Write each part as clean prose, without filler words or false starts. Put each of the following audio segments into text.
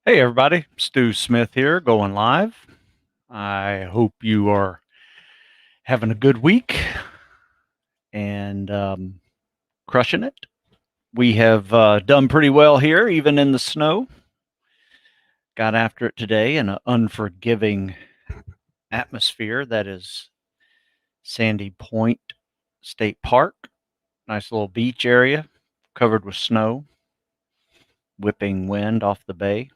Hey everybody, Stu Smith here, going live. I hope you are having a good week and crushing it. We have done pretty well here, even in the snow. Got after it today in an unforgiving atmosphere that is Sandy Point State Park. Nice little beach area covered with snow, whipping wind off the bay.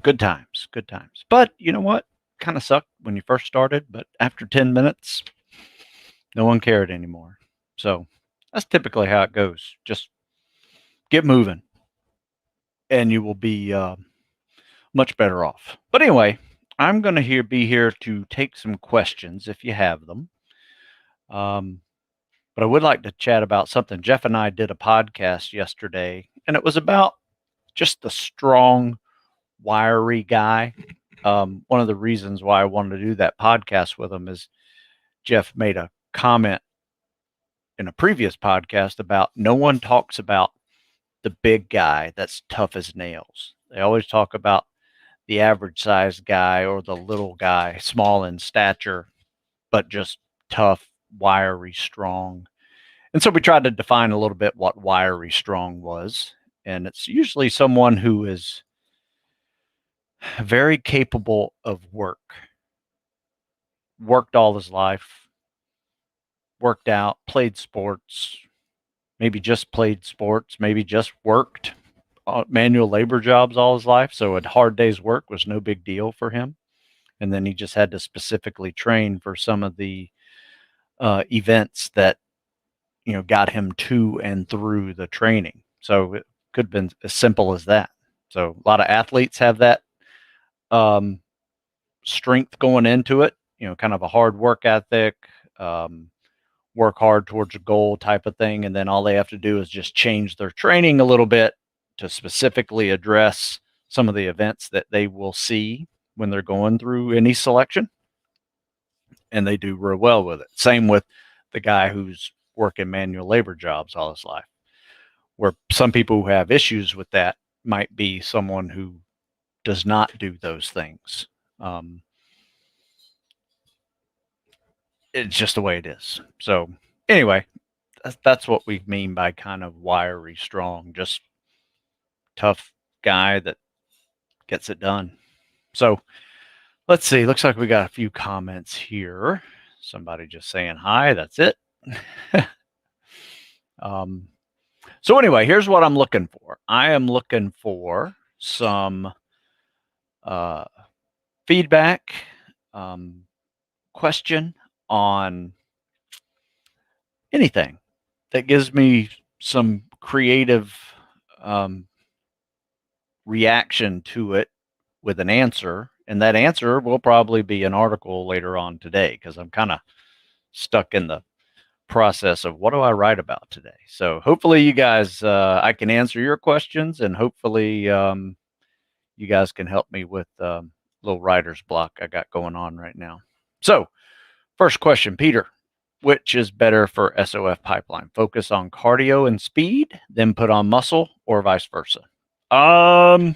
Good times, good times. But you know what? Kind of sucked when you first started, but after 10 minutes, no one cared anymore. So that's typically how it goes. Just get moving and you will be much better off. But anyway, I'm going to be here to take some questions if you have them. But I would like to chat about something. Jeff and I did a podcast yesterday, and it was about just the strong, wiry guy. One of the reasons why I wanted to do that podcast with him is Jeff made a comment in a previous podcast about no one talks about the big guy that's tough as nails. They always talk about the average sized guy or the little guy, small in stature, but just tough, wiry, strong. And so we tried to define a little bit what wiry strong was. And it's usually someone who is very capable of work, worked all his life, worked out, played sports, maybe just played sports, maybe just worked manual labor jobs all his life. So a hard day's work was no big deal for him. And then he just had to specifically train for some of the events that, got him to and through the training. So it could have been as simple as that. So a lot of athletes have that strength going into it, kind of a hard work ethic, work hard towards a goal type of thing. And then all they have to do is just change their training a little bit to specifically address some of the events that they will see when they're going through any selection. And they do real well with it. Same with the guy who's working manual labor jobs all his life, where some people who have issues with that might be someone who does not do those things. It's just the way it is. So anyway, that's what we mean by kind of wiry, strong, just tough guy that gets it done. So let's see. Looks like we got a few comments here. Somebody just saying hi. That's it. So anyway, here's what I'm looking for. I am looking for some feedback, question on anything that gives me some creative reaction to it with an answer. And that answer will probably be an article later on today because I'm kind of stuck in the process of what do I write about today. So hopefully you guys, I can answer your questions, and hopefully you guys can help me with little writer's block I got going on right now. So first question, Peter, which is better for SOF pipeline? Focus on cardio and speed, then put on muscle, or vice versa? Well,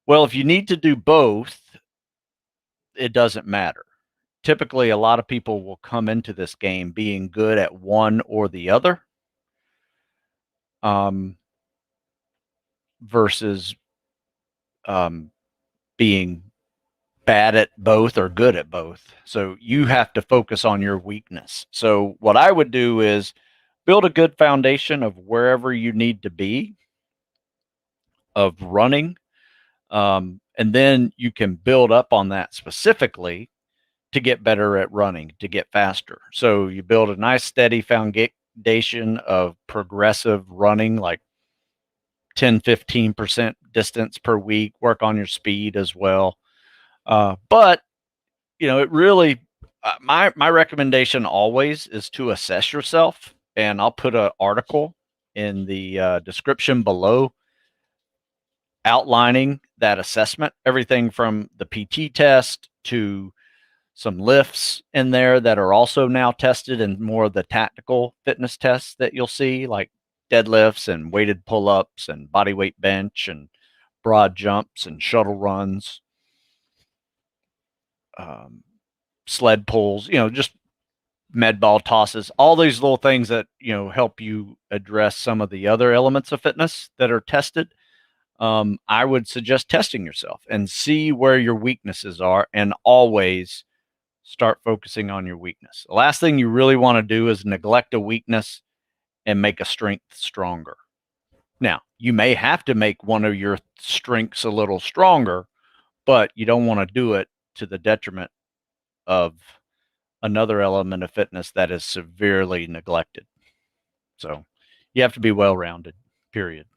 if you need to do both, it doesn't matter. Typically, a lot of people will come into this game being good at one or the other, versus being bad at both or good at both. So you have to focus on your weakness. So what I would do is build a good foundation of wherever you need to be of running. And then you can build up on that specifically to get better at running, to get faster. So you build a nice steady foundation of progressive running, like 10, 15% distance per week, work on your speed as well. But it really, my recommendation always is to assess yourself, and I'll put an article in the description below outlining that assessment, everything from the PT test to some lifts in there that are also now tested, and more of the tactical fitness tests that you'll see, like deadlifts and weighted pull-ups and body weight bench and broad jumps and shuttle runs, sled pulls, just med ball tosses, all these little things that, help you address some of the other elements of fitness that are tested. I would suggest testing yourself and see where your weaknesses are, and always start focusing on your weakness. The last thing you really want to do is neglect a weakness and make a strength stronger. Now, you may have to make one of your strengths a little stronger, but you don't want to do it to the detriment of another element of fitness that is severely neglected. So you have to be well-rounded, period.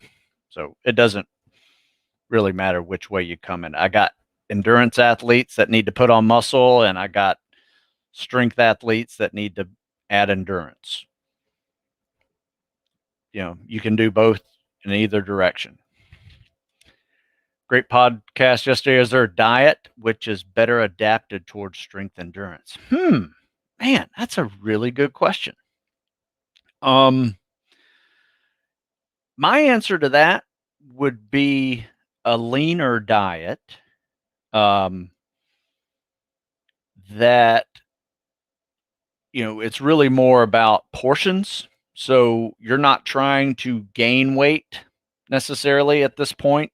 So it doesn't really matter which way you come in. I got endurance athletes that need to put on muscle, and I got strength athletes that need to add endurance. You can do both in either direction. Great podcast yesterday. Is there a diet which is better adapted towards strength endurance? Man, that's a really good question. My answer to that would be a leaner diet that, it's really more about portions. So you're not trying to gain weight necessarily at this point.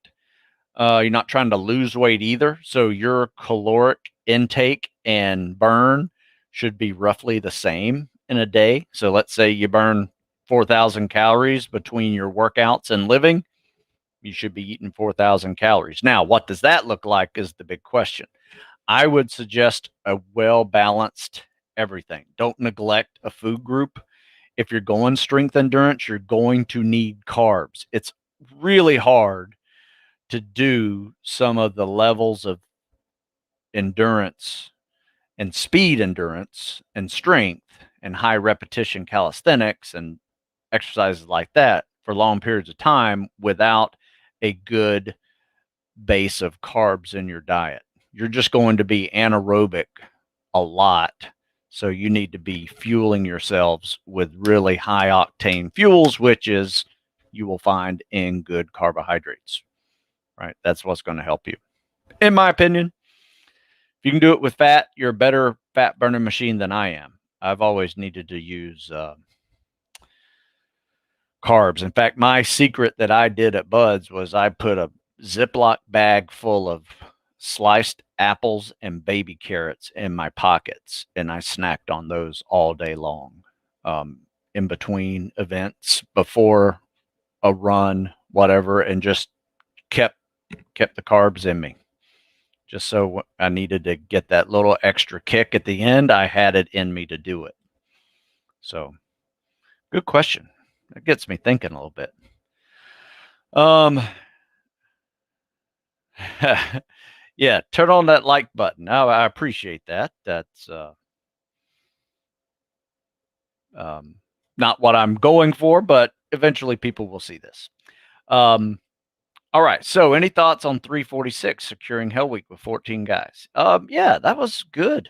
You're not trying to lose weight either. So your caloric intake and burn should be roughly the same in a day. So let's say you burn 4,000 calories between your workouts and living. You should be eating 4,000 calories. Now, what does that look like is the big question. I would suggest a well-balanced everything. Don't neglect a food group. If you're going strength endurance, you're going to need carbs. It's really hard to do some of the levels of endurance and speed endurance and strength and high repetition calisthenics and exercises like that for long periods of time without a good base of carbs in your diet. You're just going to be anaerobic a lot. So you need to be fueling yourselves with really high octane fuels, which is you will find in good carbohydrates, right? That's what's going to help you. In my opinion, if you can do it with fat, you're a better fat burning machine than I am. I've always needed to use carbs. In fact, my secret that I did at Bud's was I put a Ziploc bag full of sliced apples and baby carrots in my pockets, and I snacked on those all day long, in between events, before a run, whatever, and just kept the carbs in me. Just so I needed to get that little extra kick at the end, I had it in me to do it. So, good question. That gets me thinking a little bit. Yeah, turn on that like button. Now I appreciate that. That's not what I'm going for, but eventually people will see this. All right. So, any thoughts on 346 securing Hell Week with 14 guys? Yeah, that was good.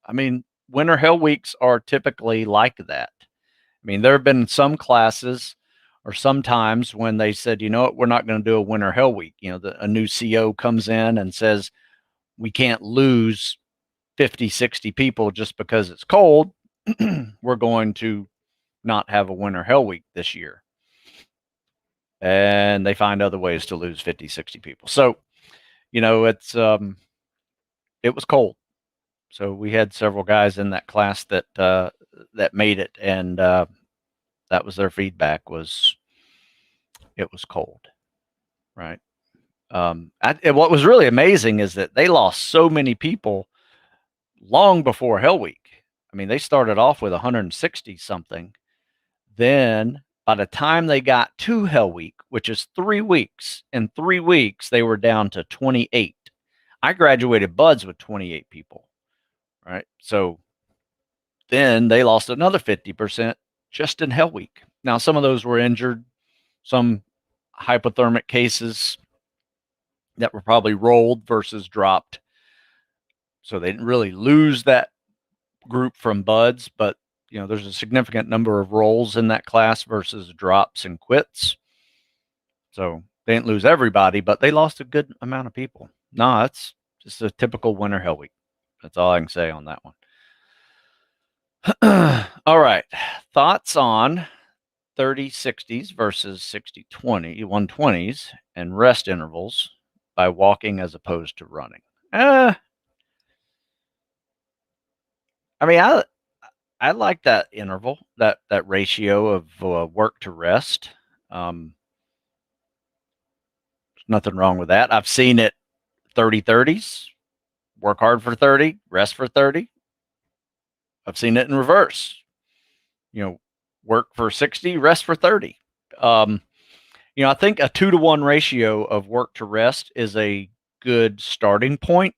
I mean, winter Hell Weeks are typically like that. I mean, there have been some classes or sometimes when they said, you know what, we're not going to do a winter Hell Week. A new CO comes in and says, we can't lose 50, 60 people just because it's cold. We're going to not have a winter Hell Week this year. And they find other ways to lose 50, 60 people. So, it's it was cold. So we had several guys in that class that made it, and that was their feedback, was it was cold, right? And what was really amazing is that they lost so many people long before Hell Week. I mean, they started off with 160 something. Then by the time they got to Hell Week, which is 3 weeks, in 3 weeks, they were down to 28. I graduated Buds with 28 people, right? So then they lost another 50% just in Hell Week. Now, some of those were injured, some hypothermic cases that were probably rolled versus dropped. So they didn't really lose that group from Buds, but there's a significant number of rolls in that class versus drops and quits. So They didn't lose everybody, but they lost a good amount of people. No, that's just a typical winter hell week. That's all I can say on that one. All right. Thoughts on 30-60s versus 60-20, 120s, and rest intervals by walking as opposed to running. I mean, I like that interval, that ratio of work to rest. There's nothing wrong with that. I've seen it 30-30s, work hard for 30, rest for 30. I've seen it in reverse. Work for 60, rest for 30. I think a 2-to-1 ratio of work to rest is a good starting point.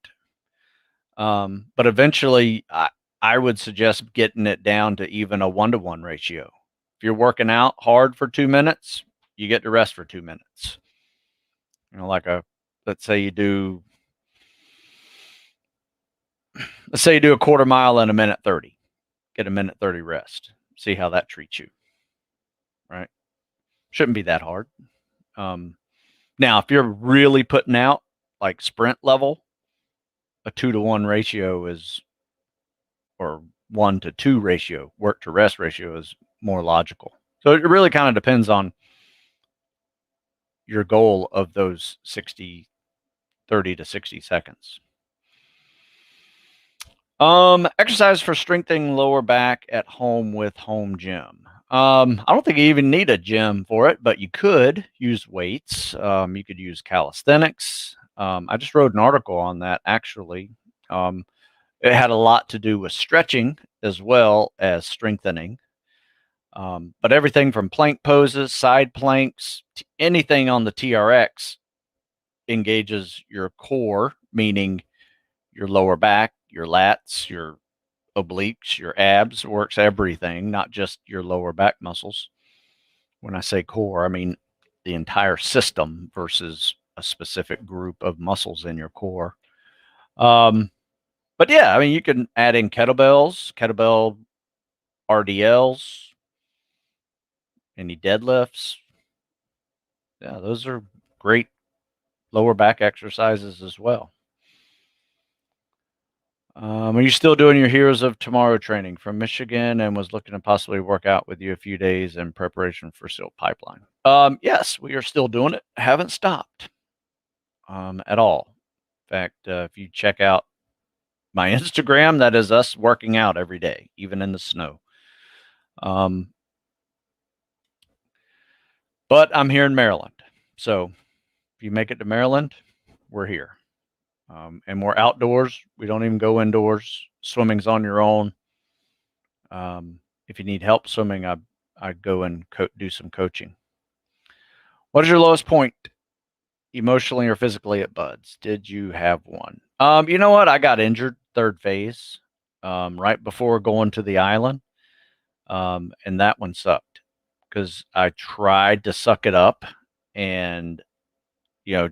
But eventually, I would suggest getting it down to even a 1-to-1 ratio. If you're working out hard for 2 minutes, you get to rest for 2 minutes. Let's say you do a quarter mile in a minute 30. Get a minute 30 rest. See how that treats you. Right? Shouldn't be that hard. Now, if you're really putting out like sprint level, a 2-to-1 ratio or 1-to-2 ratio, work to rest ratio is more logical. So it really kind of depends on your goal of those 30 to 60 seconds. Exercise for strengthening lower back at home with home gym. I don't think you even need a gym for it, but you could use weights. You could use calisthenics. I just wrote an article on that, actually. It had a lot to do with stretching as well as strengthening. But everything from plank poses, side planks, anything on the TRX engages your core, meaning your lower back, your lats, your obliques, your abs, works everything, not just your lower back muscles. When I say core, I mean the entire system versus a specific group of muscles in your core. But yeah, I mean, you can add in kettlebell RDLs, any deadlifts. Yeah, those are great lower back exercises as well. Are you still doing your Heroes of Tomorrow training from Michigan and was looking to possibly work out with you a few days in preparation for Silt Pipeline? Yes, we are still doing it. Haven't stopped at all. In fact, if you check out my Instagram, that is us working out every day, even in the snow. But I'm here in Maryland. So if you make it to Maryland, we're here. And we're outdoors. We don't even go indoors. Swimming's on your own. If you need help swimming, I'd go and do some coaching. What is your lowest point emotionally or physically at Buds? Did you have one? You know what? I got injured third phase right before going to the island. And that one sucked because I tried to suck it up and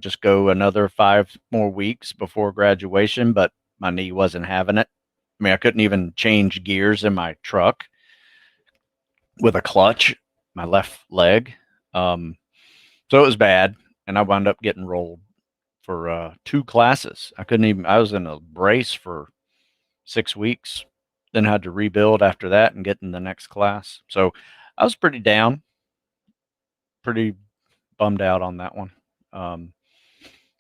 just go another 5 more weeks before graduation, but my knee wasn't having it. I mean, I couldn't even change gears in my truck with a clutch, my left leg. So it was bad, and I wound up getting rolled for 2 classes. I was in a brace for 6 weeks, then had to rebuild after that and get in the next class. So I was pretty down, pretty bummed out on that one.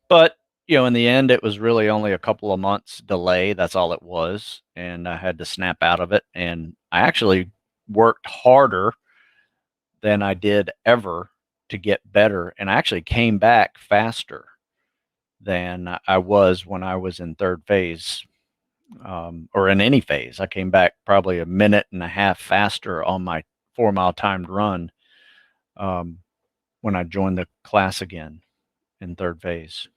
But in the end, it was really only a couple of months delay. That's all it was. And I had to snap out of it. And I actually worked harder than I did ever to get better. And I actually came back faster than I was when I was in third phase, or in any phase. I came back probably a minute and a half faster on my 4-mile timed run when I joined the class again in third phase.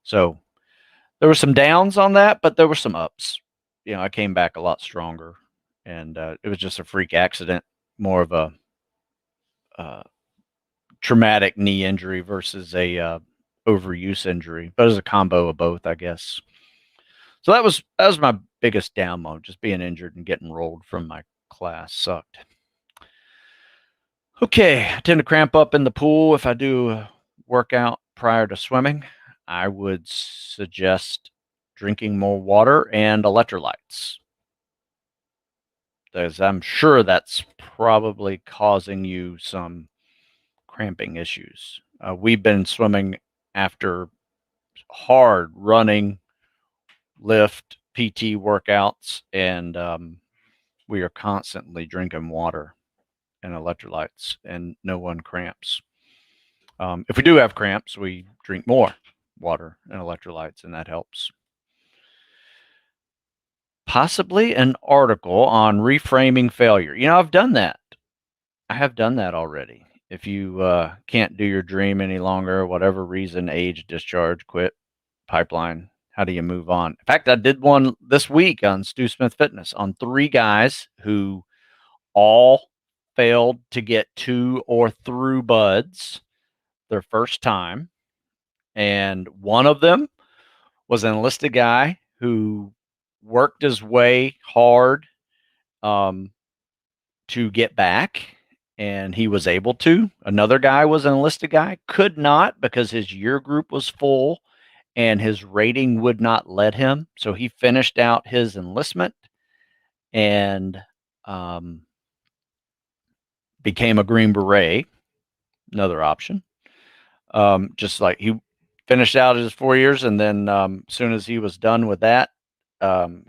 So there were some downs on that, but there were some ups. I came back a lot stronger, and it was just a freak accident, more of a traumatic knee injury versus a overuse injury, but it was a combo of both, I guess. So that was my biggest down mode, just being injured and getting rolled from my class sucked. Okay, I tend to cramp up in the pool if I do workout prior to swimming, I would suggest drinking more water and electrolytes, because I'm sure that's probably causing you some cramping issues. We've been swimming after hard running, lift, PT workouts, and we are constantly drinking water and electrolytes, and no one cramps. If we do have cramps, we drink more water and electrolytes, and that helps. Possibly an article on reframing failure. I've done that. I have done that already. If you can't do your dream any longer, whatever reason, age, discharge, quit, pipeline, how do you move on? In fact, I did one this week on Stu Smith Fitness on 3 guys who all failed to get to or through buds their first time. And one of them was an enlisted guy who worked his way hard to get back, and he was able to. Another guy was an enlisted guy, could not because his year group was full and his rating would not let him. So he finished out his enlistment and became a Green Beret, another option. Just like he finished out his 4 years, and then as soon as he was done with that,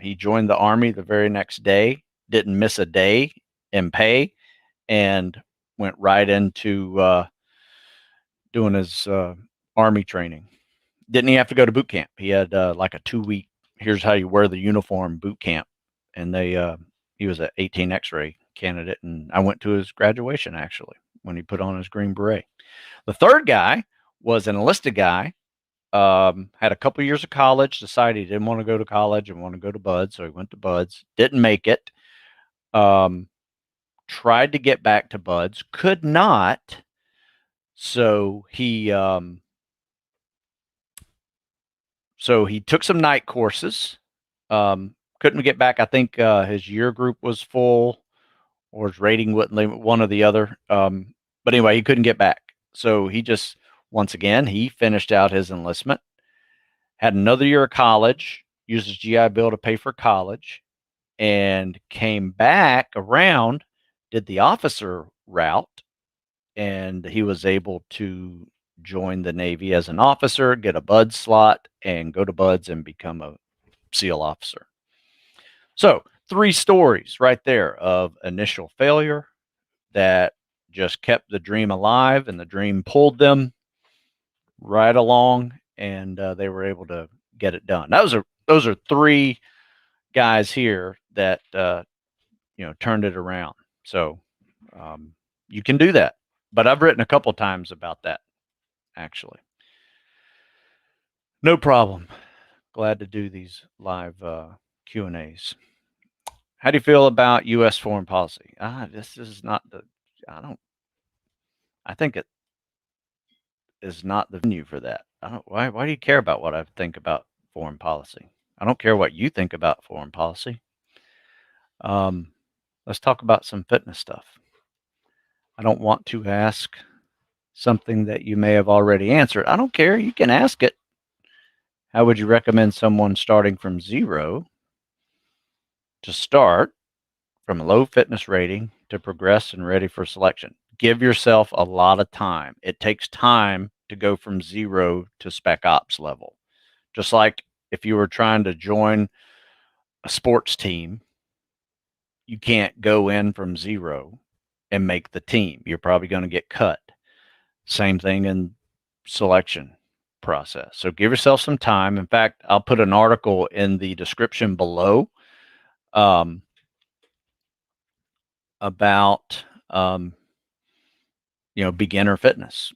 he joined the Army the very next day, didn't miss a day in pay, and went right into doing his Army training. Didn't he have to go to boot camp? He had like a 2-week, here's how you wear the uniform boot camp. And he was an 18 X-ray candidate, and I went to his graduation actually when he put on his Green Beret. The third guy was an enlisted guy, had a couple years of college, decided he didn't want to go to college and want to go to Buds, so he went to Buds, didn't make it, tried to get back to Buds, could not, so he took some night courses, couldn't get back. I think his year group was full, or his rating wouldn't, one or the other. But anyway, he couldn't get back. So he just, once again, he finished out his enlistment, had another year of college, used his GI Bill to pay for college, and came back around, did the officer route, and he was able to join the Navy as an officer, get a Bud slot, and go to Buds and become a SEAL officer. So 3 stories right there of initial failure that just kept the dream alive, and the dream pulled them right along, and they were able to get it done. Those are 3 guys here that turned it around. So you can do that. But I've written a couple times about that, actually. No problem. Glad to do these live Q&As. How do you feel about U.S. foreign policy? This is not the. I think it is not the venue for that. Why do you care about what I think about foreign policy? I don't care what you think about foreign policy. Let's talk about some fitness stuff. I don't want to ask something that you may have already answered. I don't care. You can ask it. How would you recommend someone starting from 0 to start from a low fitness rating to progress and ready for selection? Give yourself a lot of time. It takes time to go from 0 to spec ops level. Just like if you were trying to join a sports team, you can't go in from 0 and make the team. You're probably going to get cut. Same thing in selection process. So give yourself some time. In fact, I'll put an article in the description below about beginner fitness.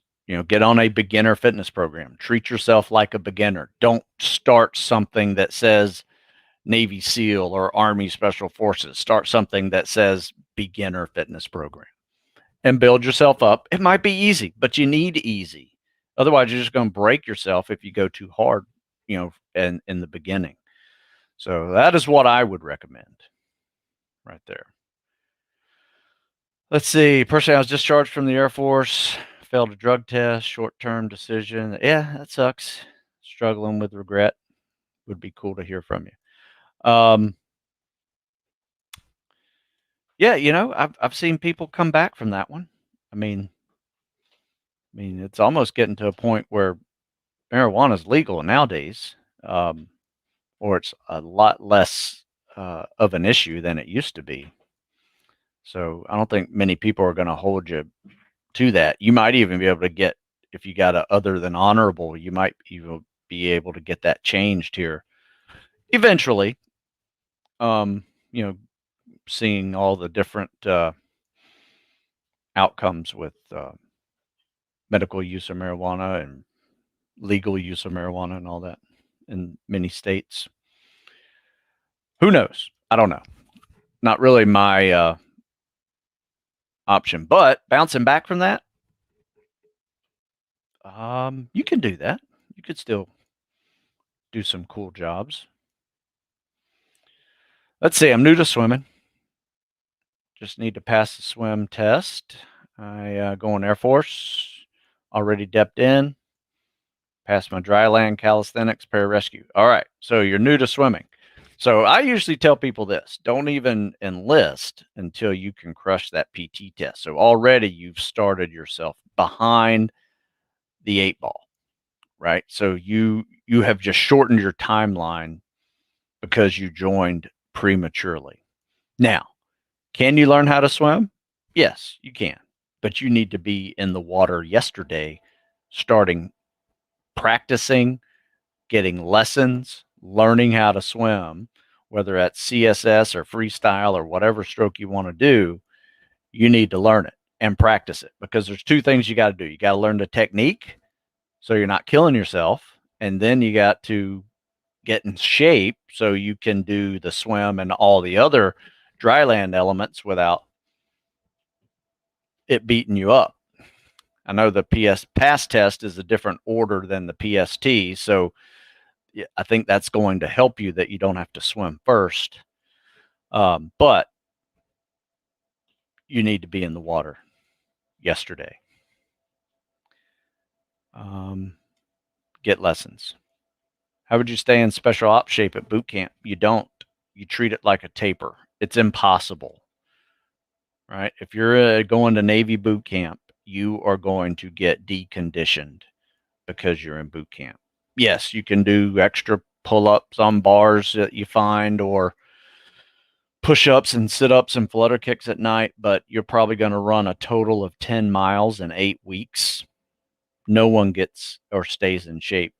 Get on a beginner fitness program. Treat yourself like a beginner. Don't start something that says Navy SEAL or Army Special Forces. Start something that says beginner fitness program and build yourself up. It might be easy, but you need easy. Otherwise, you're just going to break yourself if you go too hard, in the beginning. So that is what I would recommend right there. Let's see. Personally, I was discharged from the Air Force, failed a drug test, short-term decision. Yeah, that sucks. Struggling with regret. Would be cool to hear from you. Yeah, I've seen people come back from that one. I mean, it's almost getting to a point where marijuana is legal nowadays, um, or it's a lot less of an issue than it used to be. So I don't think many people are going to hold you to that. You might even be able to get, if you got a other than honorable, you might even be able to get that changed here eventually. Um, you know, seeing all the different outcomes with medical use of marijuana and legal use of marijuana and all that in many states. Who knows? I don't know. Not really my option, but bouncing back from that, you can do that. You could still do some cool jobs. Let's see. I'm new to swimming. Just need to pass the swim test. I go in Air Force. Already depped in. Passed my dry land calisthenics pararescue. All right. So you're new to swimming. So I usually tell people this: don't even enlist until you can crush that PT test. So already you've started yourself behind the 8 ball, right? So you have just shortened your timeline because you joined prematurely. Now, can you learn how to swim? Yes, you can. But you need to be in the water yesterday, starting practicing, getting lessons, learning how to swim, whether that's CSS or freestyle or whatever stroke you want to do. You need to learn it and practice it, because there's two things you got to do. You got to learn the technique so you're not killing yourself. And then you got to get in shape so you can do the swim and all the other dry land elements without it beating you up. I know the PS pass test is a different order than the PST. So yeah, I think that's going to help you that you don't have to swim first. But you need to be in the water yesterday. Get lessons. How would you stay in special ops shape at boot camp? You don't. You treat it like a taper. It's impossible, right? If you're going to Navy boot camp, you are going to get deconditioned because you're in boot camp. Yes, you can do extra pull-ups on bars that you find, or push-ups and sit-ups and flutter kicks at night, but you're probably going to run a total of 10 miles in 8 weeks. No one gets or stays in shape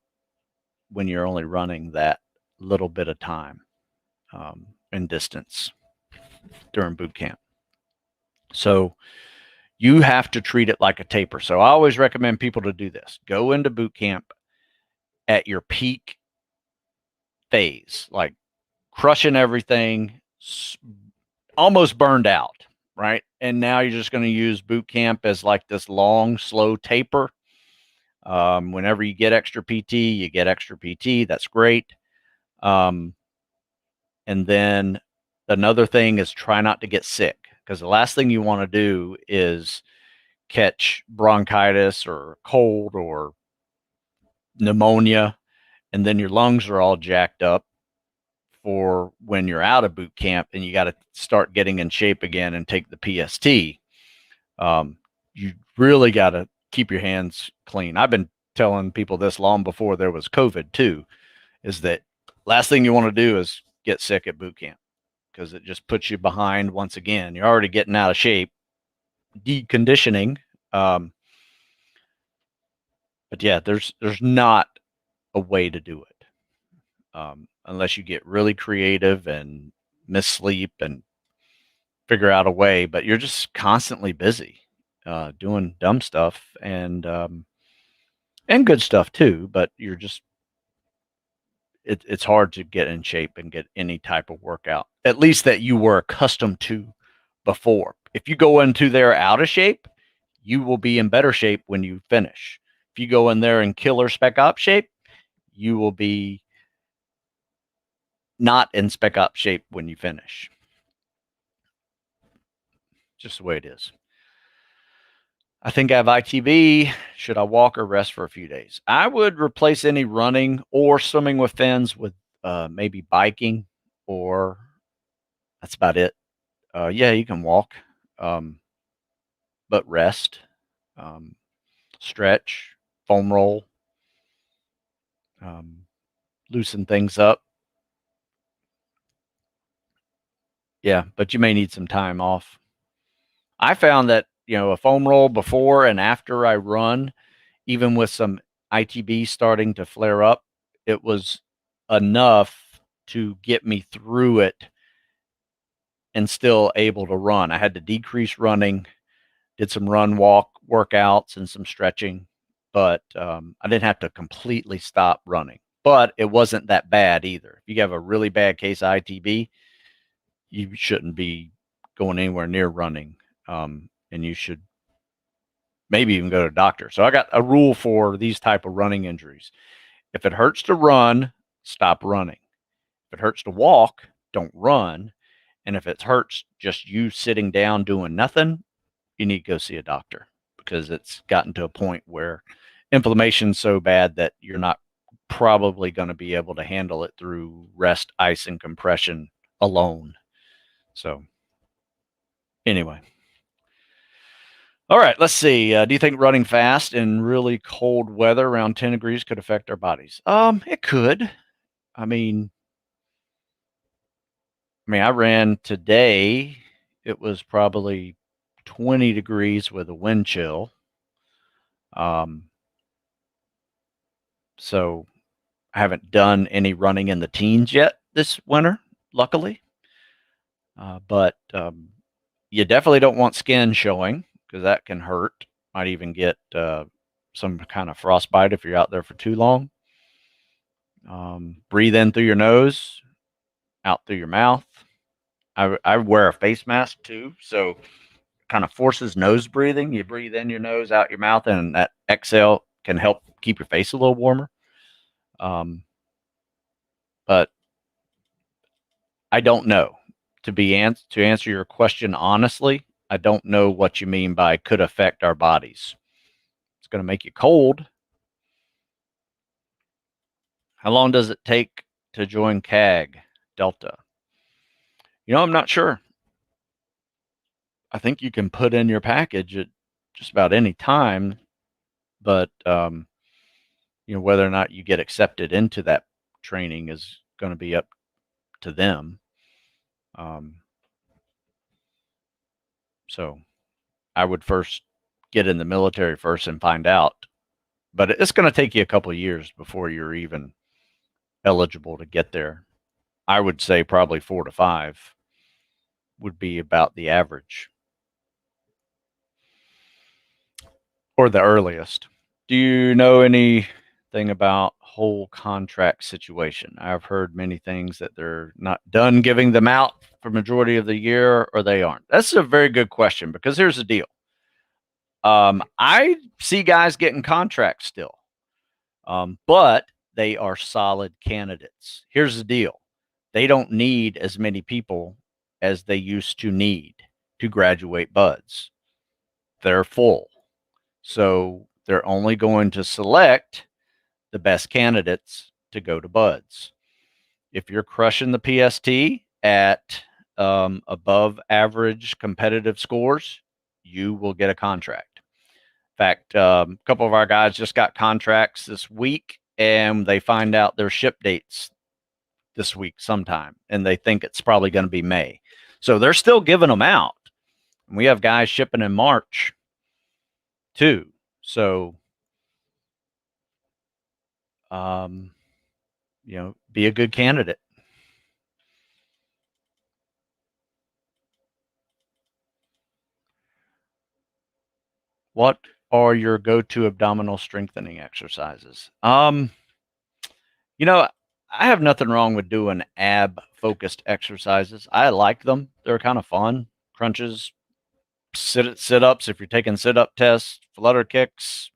when you're only running that little bit of time in distance during boot camp. So you have to treat it like a taper. So I always recommend people to do this. Go into boot camp at your peak phase, like crushing everything, almost burned out, right? And now you're just going to use boot camp as like this long, slow taper. Whenever you get extra PT, you get extra PT. That's great. And then another thing is try not to get sick, because the last thing you want to do is catch bronchitis or cold or pneumonia, and then your lungs are all jacked up for when you're out of boot camp and you got to start getting in shape again and take the PST. You really got to keep your hands clean. I've been telling people this long before there was COVID too, is that last thing you want to do is get sick at boot camp, because it just puts you behind once again. You're already getting out of shape, deconditioning. But yeah, there's not a way to do it unless you get really creative and miss sleep and figure out a way. But you're just constantly busy doing dumb stuff and good stuff too. But you're just it's hard to get in shape and get any type of workout, at least that you were accustomed to before. If you go into there out of shape, you will be in better shape when you finish. If you go in there in killer spec op shape, you will be not in spec op shape when you finish. Just the way it is. I think I have ITB. Should I walk or rest for a few days? I would replace any running or swimming with fins with maybe biking, or that's about it. Yeah, you can walk, um, but rest, um, stretch, foam roll, um, loosen things up. Yeah, but you may need some time off. I found that, a foam roll before and after I run, even with some ITB starting to flare up, it was enough to get me through it and still able to run. I had to decrease running, did some run walk workouts and some stretching, but I didn't have to completely stop running. But it wasn't that bad either. If you have a really bad case of ITB, you shouldn't be going anywhere near running, and you should maybe even go to a doctor. So I got a rule for these type of running injuries. If it hurts to run, stop running. If it hurts to walk, don't run. And if it hurts just you sitting down doing nothing, you need to go see a doctor, because it's gotten to a point where inflammation's so bad that you're not probably going to be able to handle it through rest, ice, and compression alone. So anyway. All right, let's see. Do you think running fast in really cold weather around 10 degrees could affect our bodies? It could. I mean, I ran today. It was probably 20 degrees with a wind chill. So I haven't done any running in the teens yet this winter, luckily. But you definitely don't want skin showing, because that can hurt. Might even get some kind of frostbite if you're out there for too long. Breathe in through your nose, out through your mouth. I wear a face mask too, so kind of forces nose breathing. You breathe in your nose, out your mouth, and that exhale can help keep your face a little warmer. But I don't know. To answer your question honestly, I don't know what you mean by could affect our bodies. It's going to make you cold. How long does it take to join CAG Delta? I'm not sure. I think you can put in your package at just about any time, but whether or not you get accepted into that training is going to be up to them. So I would first get in the military first and find out, but it's going to take you a couple of years before you're even eligible to get there. I would say probably 4 to 5 would be about the average, or the earliest. Do you know anything about whole contract situation? I've heard many things that they're not done giving them out for majority of the year, or they aren't. That's a very good question, because here's the deal. I see guys getting contracts still, but they are solid candidates. Here's the deal. They don't need as many people as they used to need to graduate buds. They're full. So they're only going to select the best candidates to go to buds. If you're crushing the PST at above average competitive scores, you will get a contract. In fact, a couple of our guys just got contracts this week, and they find out their ship dates this week sometime, and they think it's probably going to be May. So they're still giving them out. And we have guys shipping in March too. So, be a good candidate. What are your go-to abdominal strengthening exercises? I have nothing wrong with doing ab-focused exercises. I like them. They're kind of fun. Crunches, sit-ups if you're taking sit-up tests, flutter kicks,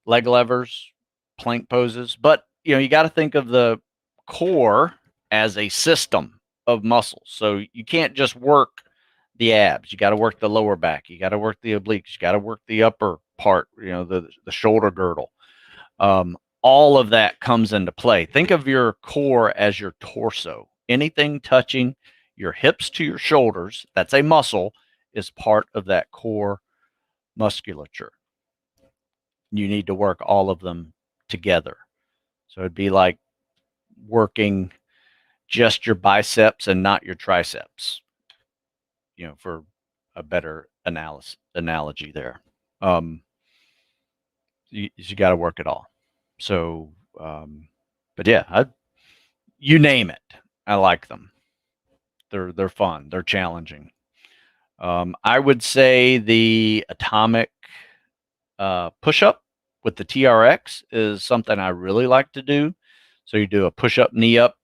leg levers, plank poses. But, you got to think of the core as a system of muscles. So you can't just work the abs. You got to work the lower back. You got to work the obliques. You got to work the upper part, the shoulder girdle. All of that comes into play. Think of your core as your torso. Anything touching your hips to your shoulders, that's a muscle, is part of that core musculature. You need to work all of them together. So it'd be like working just your biceps and not your triceps, for a better analogy there. You got to work it all. So, but yeah, you name it, I like them. They're fun. They're challenging. I would say the atomic push-up with the TRX is something I really like to do. So you do a push-up, knee up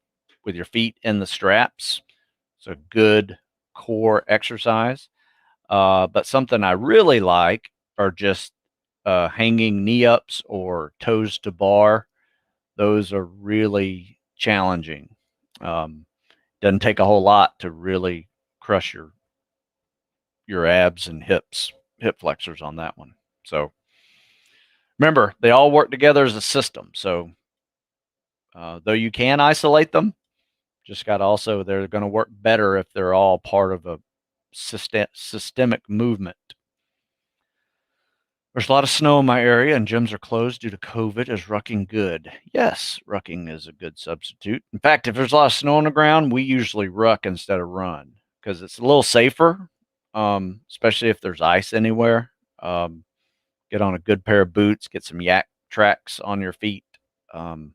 with your feet in the straps. It's a good core exercise. But something I really like are just hanging knee ups or toes to bar. Those are really challenging. Doesn't take a whole lot to really crush your abs and hip flexors on that one. So remember, they all work together as a system. So though you can isolate them, just got to also, they're going to work better if they're all part of a systemic movement. There's a lot of snow in my area and gyms are closed due to COVID. Is rucking good? Yes, rucking is a good substitute. In fact, if there's a lot of snow on the ground, we usually ruck instead of run because it's a little safer, especially if there's ice anywhere. Get on a good pair of boots, get some yak tracks on your feet, and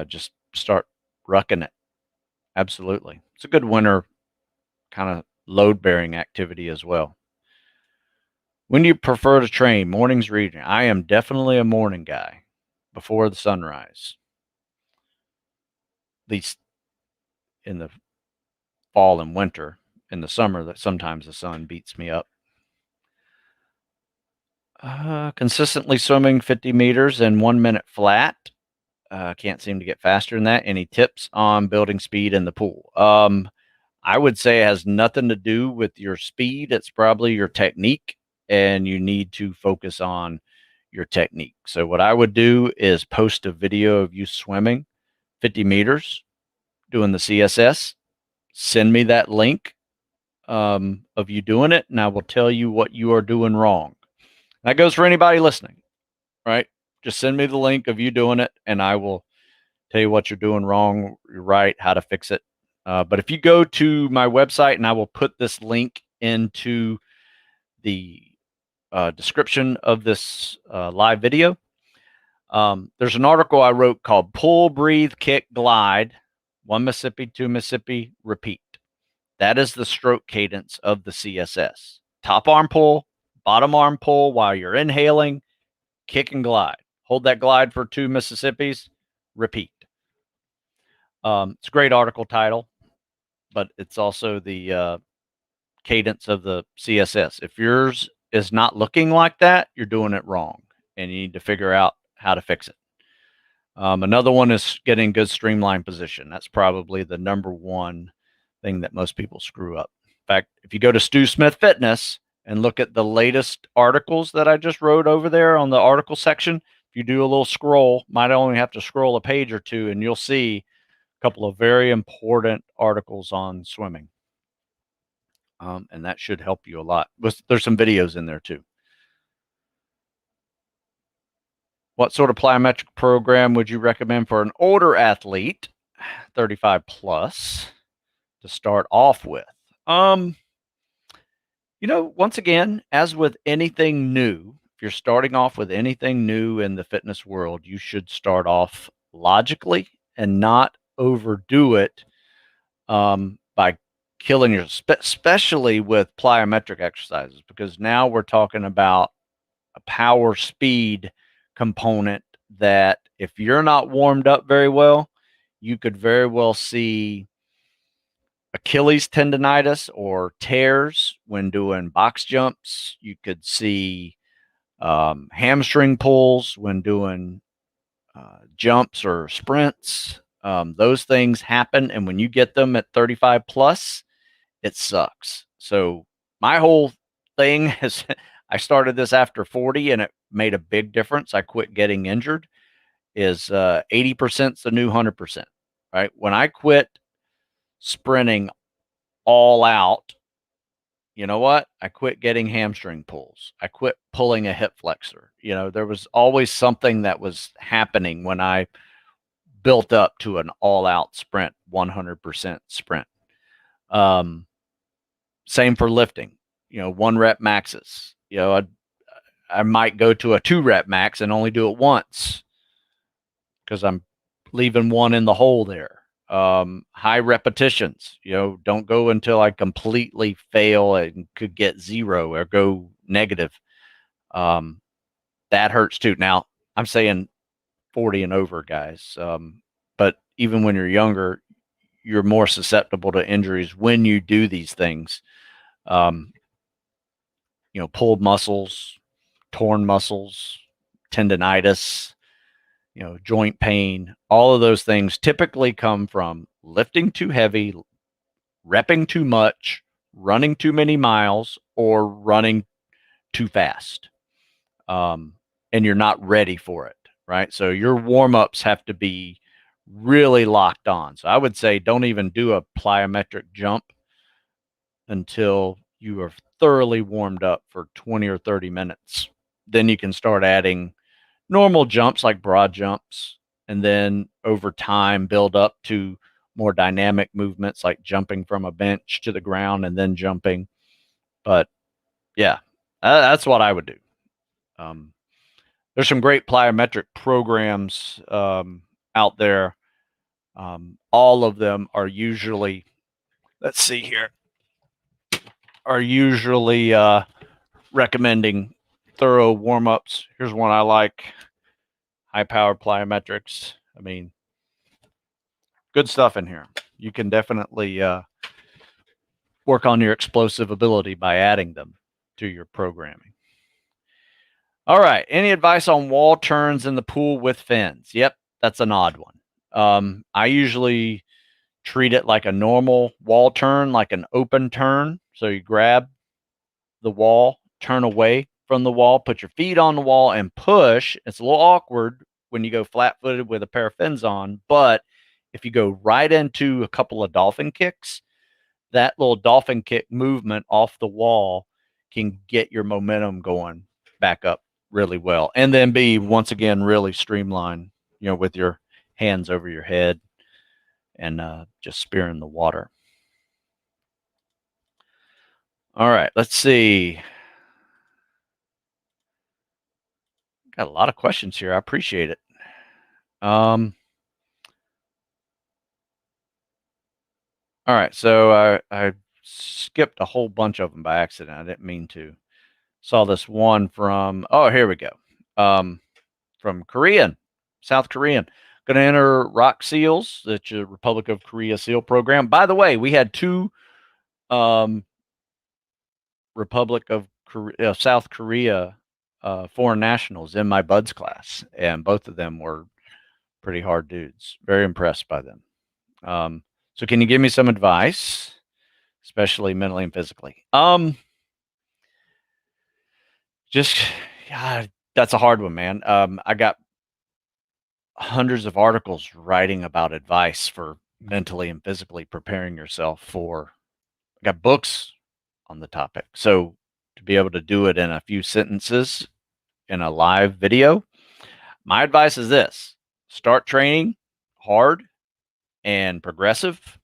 just start rucking it. Absolutely. It's a good winter kind of load-bearing activity as well. When do you prefer to train? Mornings or evening? I am definitely a morning guy before the sunrise. At least in the fall and winter. In the summer, that sometimes the sun beats me up. Consistently swimming 50 meters in 1 minute flat. Can't seem to get faster than that. Any tips on building speed in the pool? I would say it has nothing to do with your speed. It's probably your technique, and you need to focus on your technique. So what I would do is post a video of you swimming 50 meters, doing the CSS. Send me that link of you doing it, and I will tell you what you are doing wrong. That goes for anybody listening, right? Just send me the link of you doing it, and I will tell you what you're doing wrong, you're right, how to fix it. But if you go to my website, and I will put this link into the description of this live video, there's an article I wrote called Pull, Breathe, Kick, Glide, 1 Mississippi, 2 Mississippi, repeat. That is the stroke cadence of the CSS. Top arm pull, bottom arm pull while you're inhaling, kick and glide. Hold that glide for 2 Mississippis, repeat. It's a great article title, but it's also the cadence of the CSS. If yours is not looking like that, you're doing it wrong, and you need to figure out how to fix it. Another one is getting good streamline position. That's probably the number one thing that most people screw up. In fact, if you go to Stu Smith Fitness and look at the latest articles that I just wrote over there on the article section, if you do a little scroll, might only have to scroll a page or two, and you'll see a couple of very important articles on swimming. And that should help you a lot. There's some videos in there too. What sort of plyometric program would you recommend for an older athlete, 35 plus, to start off with? Once again, as with anything new, if you're starting off with anything new in the fitness world, you should start off logically and not overdo it by killing your, especially with plyometric exercises, because now we're talking about a power speed component that if you're not warmed up very well, you could very well see Achilles tendonitis or tears when doing box jumps. You could see hamstring pulls when doing jumps or sprints. Those things happen, and when you get them at 35 plus, it sucks. So my whole thing is I started this after 40 and it made a big difference. I quit getting injured. Is 80% is the new 100%, right? When I quit sprinting all out, you know what? I quit getting hamstring pulls. I quit pulling a hip flexor. There was always something that was happening when I built up to an all out sprint, 100% sprint. Same for lifting, 1 rep maxes. I might go to a 2 rep max and only do it once because I'm leaving one in the hole there. High repetitions, don't go until I completely fail and could get 0 or go negative. That hurts too. Now, I'm saying 40 and over, guys. But even when you're younger, you're more susceptible to injuries when you do these things. Pulled muscles, torn muscles, tendonitis, joint pain, all of those things typically come from lifting too heavy, repping too much, running too many miles, or running too fast. And you're not ready for it, right? So your warm-ups have to be really locked on. So I would say don't even do a plyometric jump until you are thoroughly warmed up for 20 or 30 minutes. Then you can start adding normal jumps like broad jumps, and then over time build up to more dynamic movements like jumping from a bench to the ground and then jumping. But yeah, that's what I would do. There's some great plyometric programs out there. All of them are usually, let's see here, are usually recommending thorough warm-ups. Here's one I like, high-powered plyometrics. I mean, good stuff in here. You can definitely work on your explosive ability by adding them to your programming. All right. Any advice on wall turns in the pool with fins? Yep, that's an odd one. I usually treat it like a normal wall turn, like an open turn. So you grab the wall, turn away from the wall, put your feet on the wall and push. It's a little awkward when you go flat-footed with a pair of fins on, but if you go right into a couple of dolphin kicks, that little dolphin kick movement off the wall can get your momentum going back up really well. And then be, once again, really streamlined, with your hands over your head and just spearing the water. All right, let's see. Got a lot of questions here. I appreciate it. All right, so I skipped a whole bunch of them by accident. I didn't mean to. Saw this one from, oh, here we go. From Korean, South Korean. Going to enter Ruck SEALs, that's a Republic of Korea SEAL program. By the way, we had 2 Republic of Korea, South Korea foreign nationals in my buds class, and both of them were pretty hard dudes. Very impressed by them. So can you give me some advice, especially mentally and physically? Just, yeah, that's a hard one, man. I got hundreds of articles writing about advice for mentally and physically preparing yourself for. I got books on the topic. So to be able to do it in a few sentences in a live video, my advice is this: start training hard and progressive,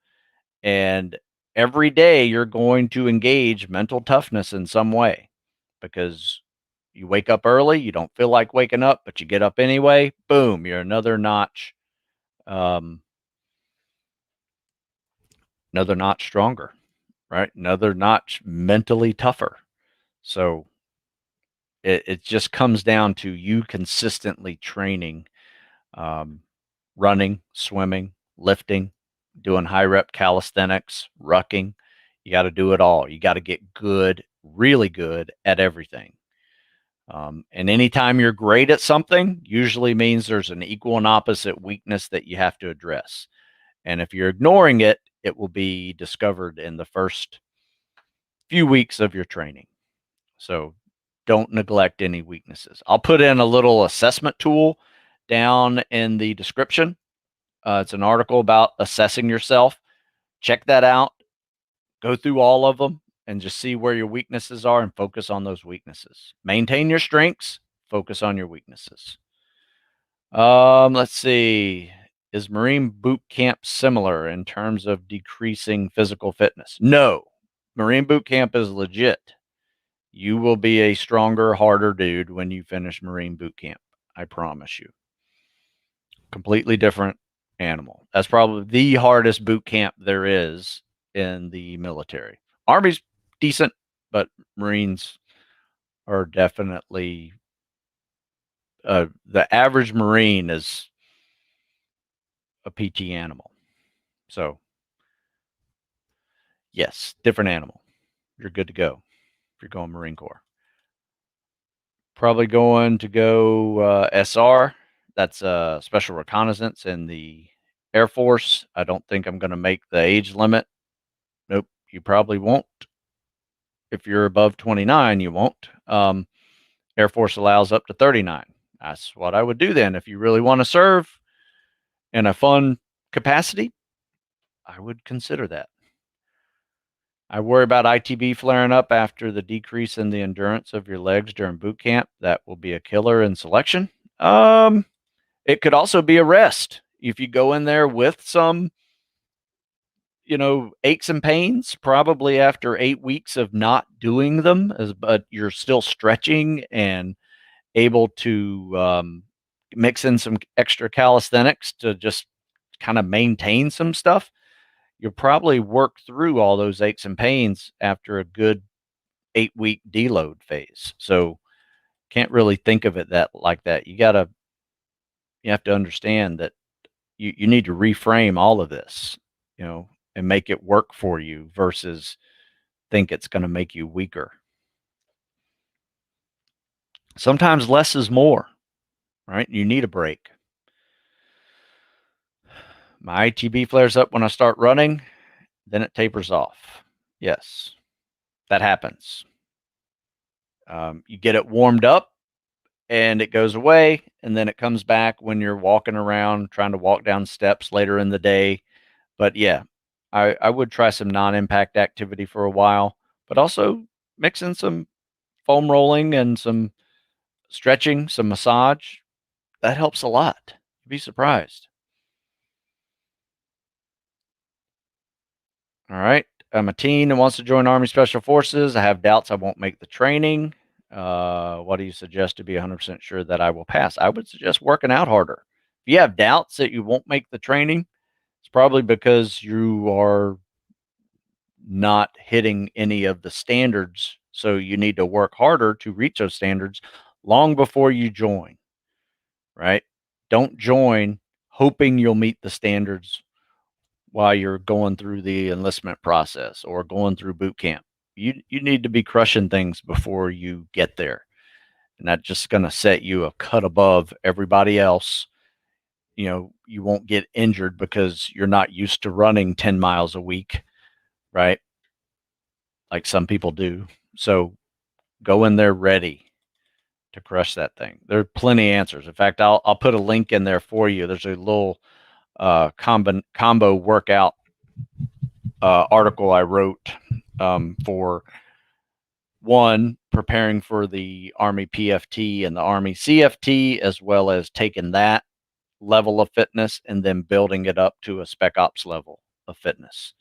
and every day you're going to engage mental toughness in some way, because you wake up early, you don't feel like waking up, but you get up anyway. Boom, you're another notch stronger, right? Another notch mentally tougher. So it just comes down to you consistently training, running, swimming, lifting, doing high rep calisthenics, rucking. You got to do it all. You got to get good, really good at everything. And anytime you're great at something, usually means there's an equal and opposite weakness that you have to address. And if you're ignoring it, it will be discovered in the first few weeks of your training. So don't neglect any weaknesses. I'll put in a little assessment tool down in the description. It's an article about assessing yourself. Check that out. Go through all of them and just see where your weaknesses are and focus on those weaknesses. Maintain your strengths, focus on your weaknesses. Let's see. Is Marine boot camp similar in terms of decreasing physical fitness? No. Marine boot camp is legit. You will be a stronger, harder dude when you finish Marine boot camp. I promise you. Completely different animal. That's probably the hardest boot camp there is in the military. Army's decent, but Marines are definitely the average Marine is a PT animal. So, yes, different animal. You're good to go if you're going Marine Corps. Probably going to go SR. That's Special Reconnaissance in the Air Force. I don't think I'm going to make the age limit. Nope, you probably won't. If you're above 29, you won't. Air Force allows up to 39. That's what I would do then. If you really want to serve in a fun capacity, I would consider that. I worry about ITB flaring up after the decrease in the endurance of your legs during boot camp. That will be a killer in selection. It could also be a rest. If you go in there with some, aches and pains, probably after 8 weeks of not doing them, but you're still stretching and able to mix in some extra calisthenics to just kind of maintain some stuff, you'll probably work through all those aches and pains after a good 8-week deload phase. So can't really think of it like that. You have to understand that you need to reframe all of this, and make it work for you versus think it's going to make you weaker. Sometimes less is more, right? You need a break. My ITB flares up when I start running, then it tapers off. Yes, that happens. You get it warmed up and it goes away, and then it comes back when you're walking around trying to walk down steps later in the day. But yeah, I would try some non-impact activity for a while, but also mix in some foam rolling and some stretching, some massage. That helps a lot. You'd be surprised. All right. I'm a teen and wants to join Army Special Forces. I have doubts I won't make the training. What do you suggest to be 100% sure that I will pass? I would suggest working out harder. If you have doubts that you won't make the training, it's probably because you are not hitting any of the standards. So you need to work harder to reach those standards long before you join, right? Don't join hoping you'll meet the standards while you're going through the enlistment process or going through boot camp. You need to be crushing things before you get there. And that's just going to set you a cut above everybody else. You won't get injured because you're not used to running 10 miles a week, right? Like some people do. So go in there ready to crush that thing. There are plenty of answers. In fact, I'll put a link in there for you. There's a little combo workout article I wrote for one, preparing for the Army PFT and the Army CFT, as well as taking that level of fitness and then building it up to a spec ops level of fitness,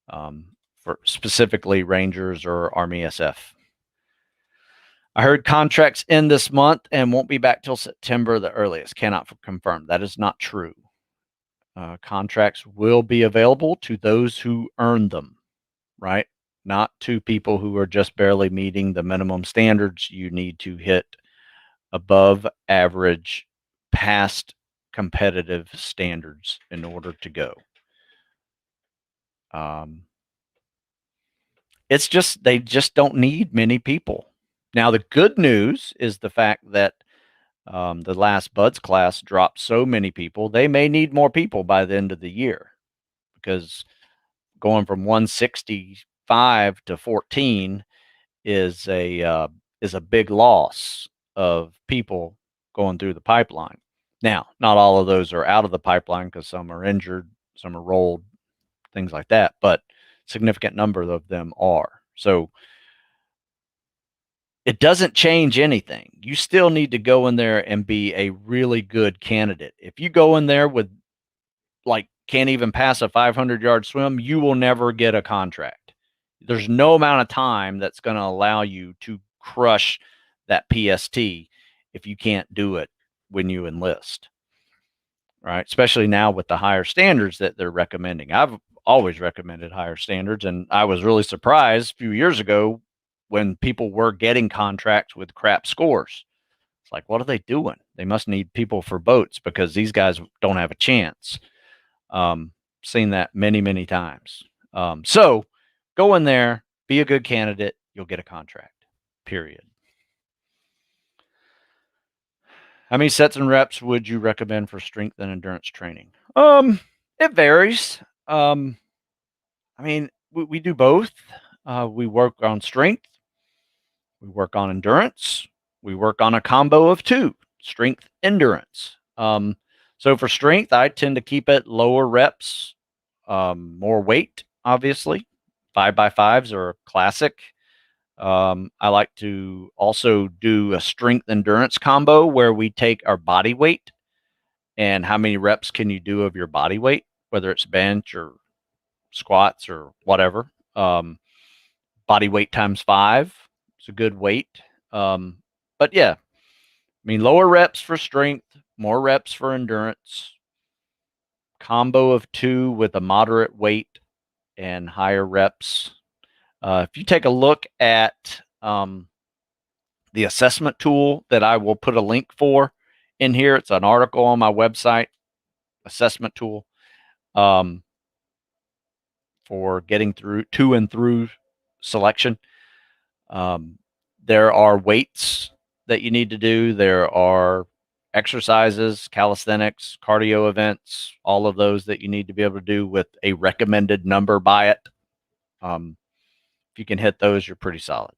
for specifically Rangers or Army SF. I heard contracts end this month and won't be back till September, the earliest. Cannot confirm. That is not true. Contracts will be available to those who earn them, right? Not to people who are just barely meeting the minimum standards. You need to hit above average, past competitive standards in order to go. It's just, they just don't need many people. Now, the good news is the fact that the last Buds class dropped so many people, they may need more people by the end of the year, because going from 160 5 to 14 is a big loss of people going through the pipeline. Now, not all of those are out of the pipeline because some are injured, some are rolled, things like that, but significant number of them are. So it doesn't change anything. You still need to go in there and be a really good candidate. If you go in there with like can't even pass a 500-yard swim, you will never get a contract. There's no amount of time that's going to allow you to crush that PST if you can't do it when you enlist. Right? Especially now with the higher standards that they're recommending. I've always recommended higher standards, and I was really surprised a few years ago when people were getting contracts with crap scores. It's like, what are they doing? They must need people for boats because these guys don't have a chance. Seen that many, many times. So go in there, be a good candidate, you'll get a contract, period. How many sets and reps would you recommend for strength and endurance training? It varies. I mean, we do both. We work on strength, we work on endurance, we work on a combo of two, strength, endurance. So for strength, I tend to keep it lower reps, more weight, obviously. 5x5s are a classic. I like to also do a strength endurance combo where we take our body weight and how many reps can you do of your body weight, whether it's bench or squats or whatever. Body weight times 5 is a good weight. But yeah, I mean, lower reps for strength, more reps for endurance, combo of 2 with a moderate weight and higher reps. If you take a look at the assessment tool that I will put a link for in here, it's an article on my website, assessment tool, for getting through to and through selection. There are weights that you need to do. There are exercises, calisthenics, cardio events, all of those that you need to be able to do with a recommended number by it. If you can hit those, you're pretty solid.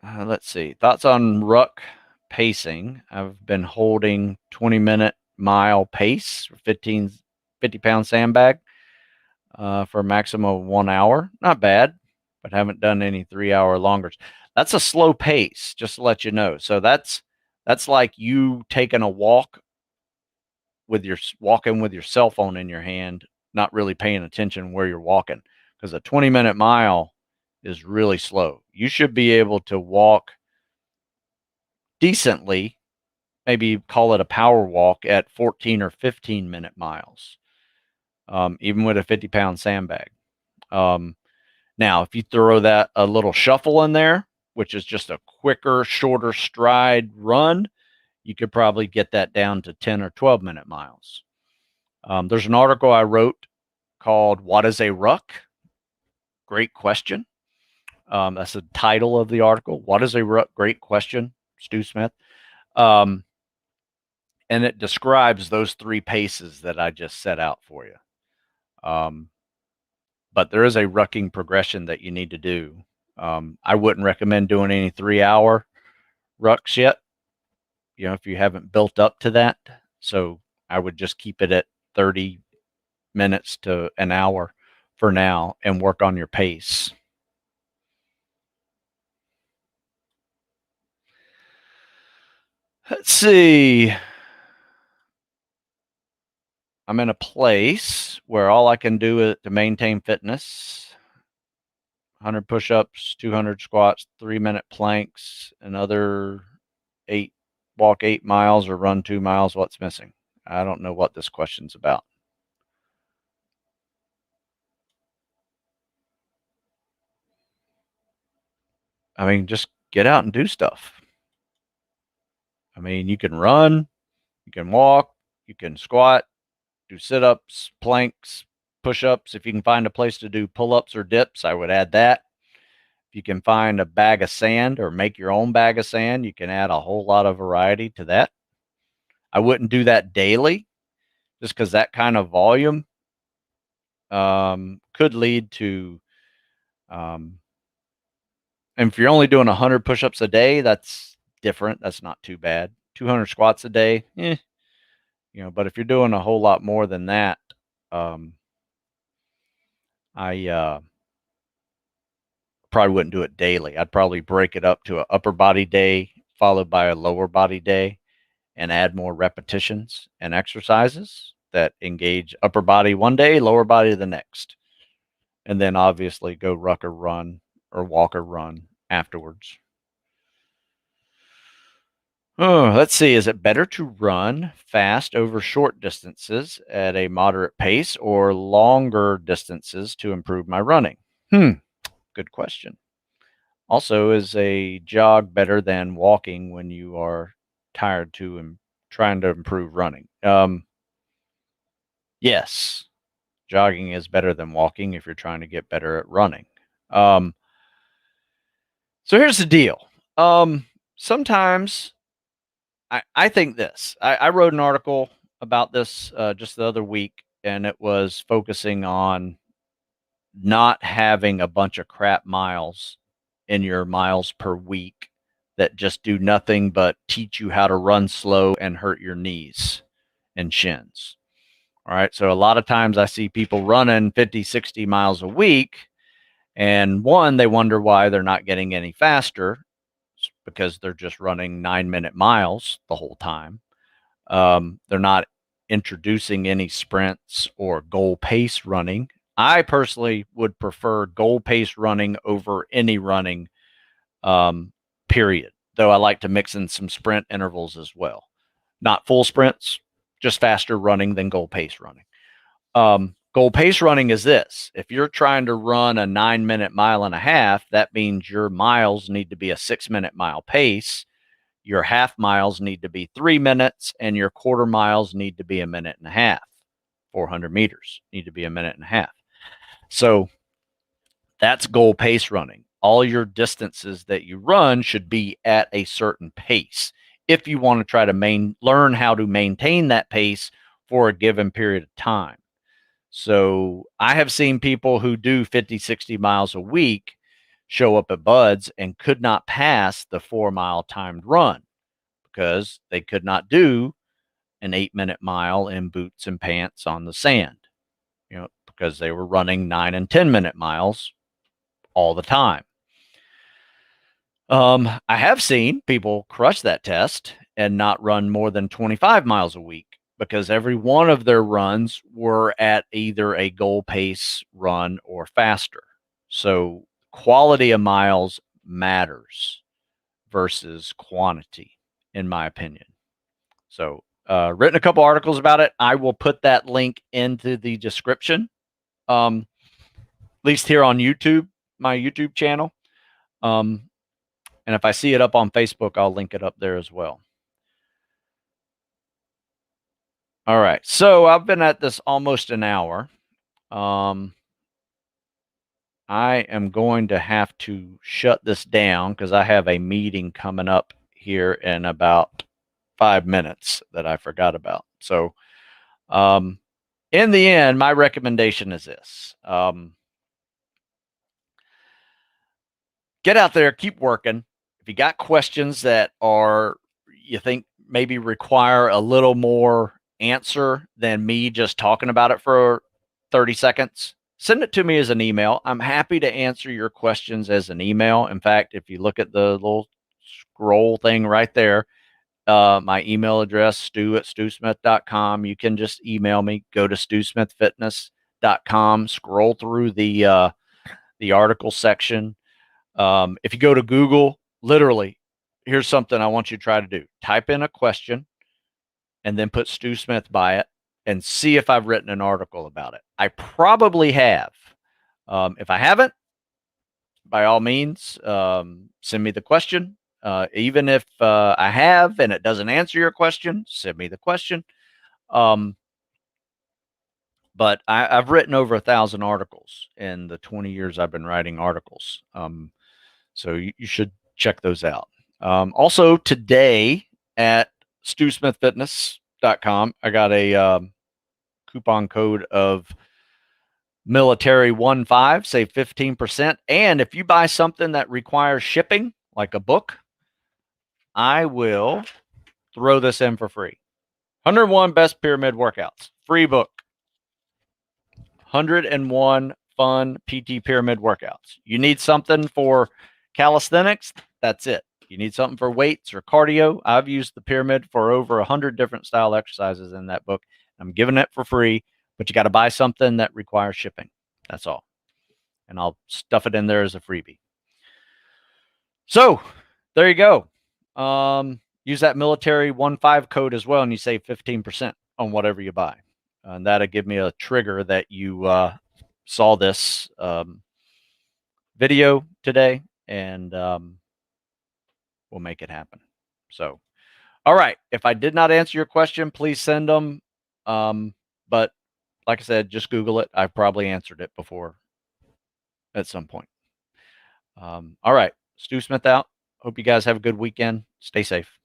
Let's see. Thoughts on ruck pacing. I've been holding 20-minute mile pace for 50-pound sandbag for a maximum of 1 hour. Not bad, but haven't done any 3-hour longers. That's a slow pace, just to let you know. So that's like you taking a walk with your walking with your cell phone in your hand, not really paying attention where you're walking, because a 20-minute mile is really slow. You should be able to walk decently, maybe call it a power walk at 14 or 15-minute miles, even with a 50-pound sandbag. Now, if you throw that a little shuffle in there, which is just a quicker, shorter stride run, you could probably get that down to 10 or 12-minute miles. There's an article I wrote called "What is a Ruck?" Great question. That's the title of the article. What is a ruck? Great question, Stu Smith. And it describes those 3 paces that I just set out for you. But there is a rucking progression that you need to do. I wouldn't recommend doing any 3-hour rucks yet, if you haven't built up to that. So I would just keep it at 30 minutes to an hour for now and work on your pace. Let's see. I'm in a place where all I can do to maintain fitness, 100 push-ups, 200 squats, 3-minute planks, another 8 miles or run 2 miles. What's missing? I don't know what this question's about. I mean, just get out and do stuff. I mean, you can run, you can walk, you can squat, do sit-ups, planks, push-ups. If you can find a place to do pull-ups or dips, I would add that. If you can find a bag of sand or make your own bag of sand, you can add a whole lot of variety to that. I wouldn't do that daily just because that kind of volume could lead to, and if you're only doing 100 push-ups a day, that's different. That's not too bad. 200 squats a day, but if you're doing a whole lot more than that, I probably wouldn't do it daily. I'd probably break it up to an upper body day followed by a lower body day and add more repetitions and exercises that engage upper body one day, lower body the next. And then obviously go ruck or run or walk or run afterwards. Oh, let's see. Is it better to run fast over short distances at a moderate pace or longer distances to improve my running? Good question. Also, is a jog better than walking when you are tired and trying to improve running? Yes, jogging is better than walking if you're trying to get better at running. So here's the deal. Sometimes I think this. I wrote an article about this just the other week, and it was focusing on not having a bunch of crap miles in your miles per week that just do nothing but teach you how to run slow and hurt your knees and shins. All right. So a lot of times I see people running 50, 60 miles a week. And one, they wonder why they're not getting any faster because they're just running 9-minute miles the whole time. They're not introducing any sprints or goal pace running. I personally would prefer goal pace running over any running, period. Though I like to mix in some sprint intervals as well. Not full sprints, just faster running than goal pace running. Goal pace running is this. If you're trying to run a 9-minute mile and a half, that means your miles need to be a 6-minute mile pace. Your half miles need to be 3 minutes, and your quarter miles need to be a minute and a half. 400 meters need to be a minute and a half. So that's goal pace running. All your distances that you run should be at a certain pace if you want to try to learn how to maintain that pace for a given period of time. So I have seen people who do 50, 60 miles a week show up at Buds and could not pass the 4-mile timed run because they could not do an 8-minute mile in boots and pants on the sand, because they were running 9 and 10-minute miles all the time. I have seen people crush that test and not run more than 25 miles a week because every one of their runs were at either a goal pace run or faster. So quality of miles matters versus quantity, in my opinion. So written a couple articles about it. I will put that link into the description, at least here on YouTube, my YouTube channel. And if I see it up on Facebook, I'll link it up there as well. All right. So I've been at this almost an hour. I am going to have to shut this down because I have a meeting coming up here in about 5 minutes that I forgot about. So in the end, my recommendation is this. Get out there, keep working. If you got questions that you think maybe require a little more answer than me just talking about it for 30 seconds, send it to me as an email. I'm happy to answer your questions as an email. In fact, if you look at the little scroll thing right there, my email address, stu@stewsmith.com. You can just email me. Go to stewsmithfitness.com, scroll through the article section. If you go to Google, literally, here's something I want you to try to do. Type in a question and then put Stu Smith by it and see if I've written an article about it. I probably have. If I haven't, by all means, send me the question. Even if I have and it doesn't answer your question, send me the question. But I've written over 1,000 articles in the 20 years I've been writing articles. So you should check those out. Also today at stewsmithfitness.com, I got a coupon code of military15, save 15%. And if you buy something that requires shipping, like a book, I will throw this in for free. 101 Best Pyramid Workouts, free book. 101 fun PT pyramid workouts. You need something for calisthenics, that's it. You need something for weights or cardio. I've used the pyramid for over 100 different style exercises in that book. I'm giving it for free, but you got to buy something that requires shipping. That's all. And I'll stuff it in there as a freebie. So there you go. Use that military 15 code as well, and you save 15% on whatever you buy. And that'll give me a trigger that you saw this video today, and we'll make it happen. So, all right. If I did not answer your question, please send them. But like I said, just Google it. I've probably answered it before at some point. All right. Stu Smith out. Hope you guys have a good weekend. Stay safe.